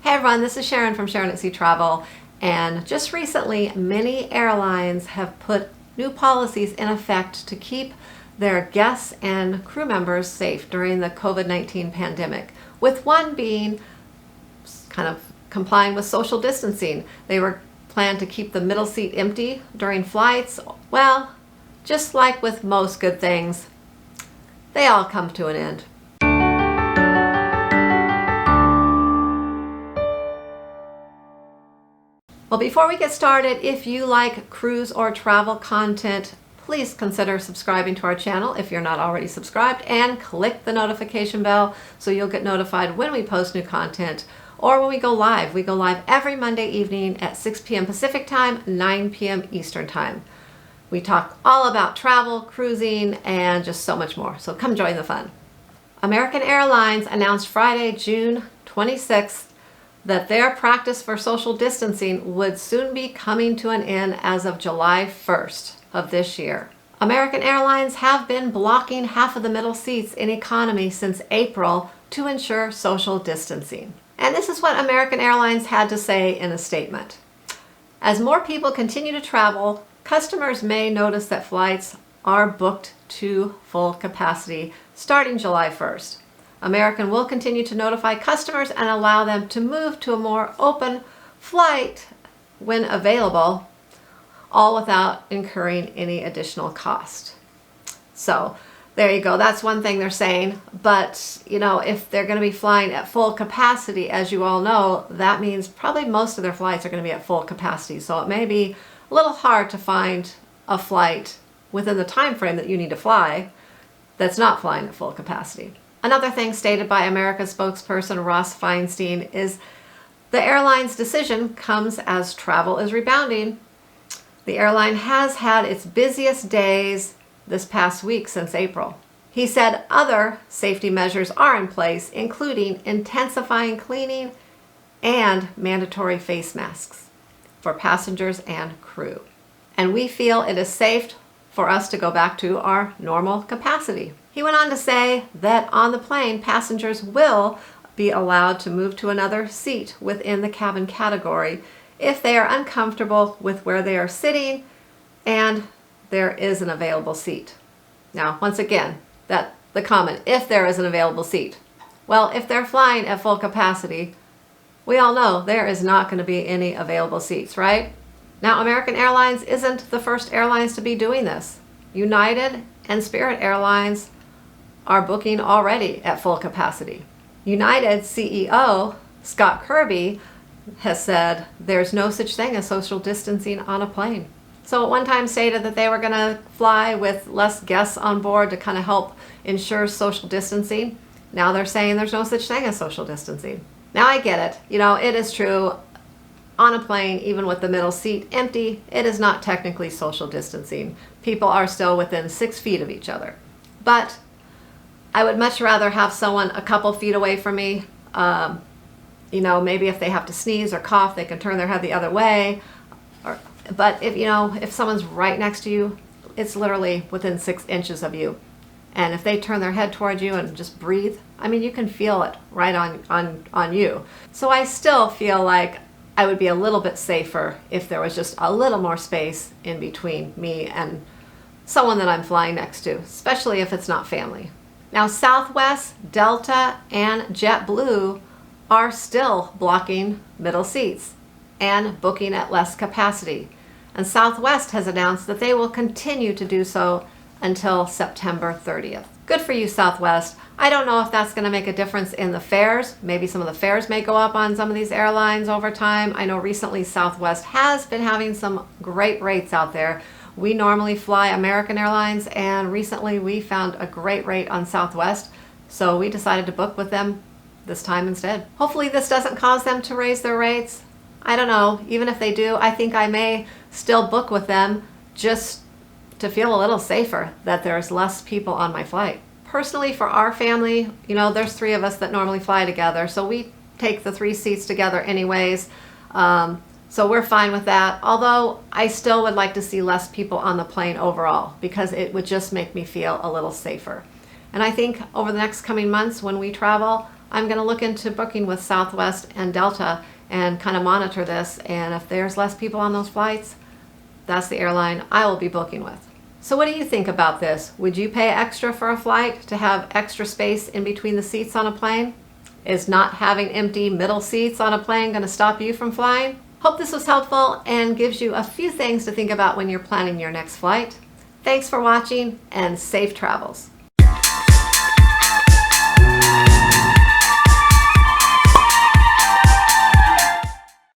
Hey everyone, this is Sharon from Sharonatsea Travel, and just recently many airlines have put new policies in effect to keep their guests and crew members safe during the COVID-19 pandemic, with one being kind of complying with social distancing. They were planned to keep the middle seat empty during flights. Well, just like with most good things, they all come to an end. Well, before we get started, if you like cruise or travel content, please consider subscribing to our channel if you're not already subscribed, and click the notification bell so you'll get notified when we post new content or when we go live. We go live every Monday evening at 6 p.m. Pacific time, 9 p.m. Eastern time. We talk all about travel, cruising, and just so much more. So come join the fun. American Airlines announced Friday, June 26th, that their practice for social distancing would soon be coming to an end as of July 1st of this year. American Airlines have been blocking half of the middle seats in economy since April to ensure social distancing. And this is what American Airlines had to say in a statement. As more people continue to travel, customers may notice that flights are booked to full capacity starting July 1st. American will continue to notify customers and allow them to move to a more open flight when available, all without incurring any additional cost. So there you go. That's one thing they're saying. But, if they're going to be flying at full capacity, as you all know, that means probably most of their flights are going to be at full capacity. So it may be a little hard to find a flight within the time frame that you need to fly that's not flying at full capacity. Another thing stated by America's spokesperson Ross Feinstein is the airline's decision comes as travel is rebounding. The airline has had its busiest days this past week since April. He said other safety measures are in place, including intensifying cleaning and mandatory face masks for passengers and crew. And we feel it is safe for us to go back to our normal capacity. He went on to say that on the plane, passengers will be allowed to move to another seat within the cabin category if they are uncomfortable with where they are sitting and there is an available seat. Now, once again, the comment, if there is an available seat. Well, if they're flying at full capacity, we all know there is not going to be any available seats, right? Now, American Airlines isn't the first airlines to be doing this. United and Spirit Airlines are booking already at full capacity. United CEO Scott Kirby has said there's no such thing as social distancing on a plane. So at one time stated that they were going to fly with less guests on board to kind of help ensure social distancing. Now they're saying there's no such thing as social distancing. Now I get it. It is true. On a plane, even with the middle seat empty, it is not technically social distancing. People are still within 6 feet of each other. But I would much rather have someone a couple feet away from me. Maybe if they have to sneeze or cough, they can turn their head the other way. But if someone's right next to you, it's literally within 6 inches of you. And if they turn their head towards you and just breathe, you can feel it right on you. So I still feel like I would be a little bit safer if there was just a little more space in between me and someone that I'm flying next to, especially if it's not family. Now, Southwest, Delta, and JetBlue are still blocking middle seats and booking at less capacity. And Southwest has announced that they will continue to do so until September 30th. Good for you, Southwest. I don't know if that's going to make a difference in the fares. Maybe some of the fares may go up on some of these airlines over time. I know recently Southwest has been having some great rates out there. We normally fly American Airlines, and recently we found a great rate on Southwest, so we decided to book with them this time instead. Hopefully this doesn't cause them to raise their rates. I don't know. Even if they do, I think I may still book with them just to feel a little safer that there's less people on my flight. Personally, for our family, there's 3 of us that normally fly together, so we take the 3 seats together anyways. So we're fine with that. Although I still would like to see less people on the plane overall, because it would just make me feel a little safer. And I think over the next coming months when we travel, I'm going to look into booking with Southwest and Delta and kind of monitor this, and if there's less people on those flights, that's the airline I will be booking with. So what do you think about this? Would you pay extra for a flight to have extra space in between the seats on a plane? Is not having empty middle seats on a plane going to stop you from flying? Hope this was helpful and gives you a few things to think about when you're planning your next flight. Thanks for watching and safe travels.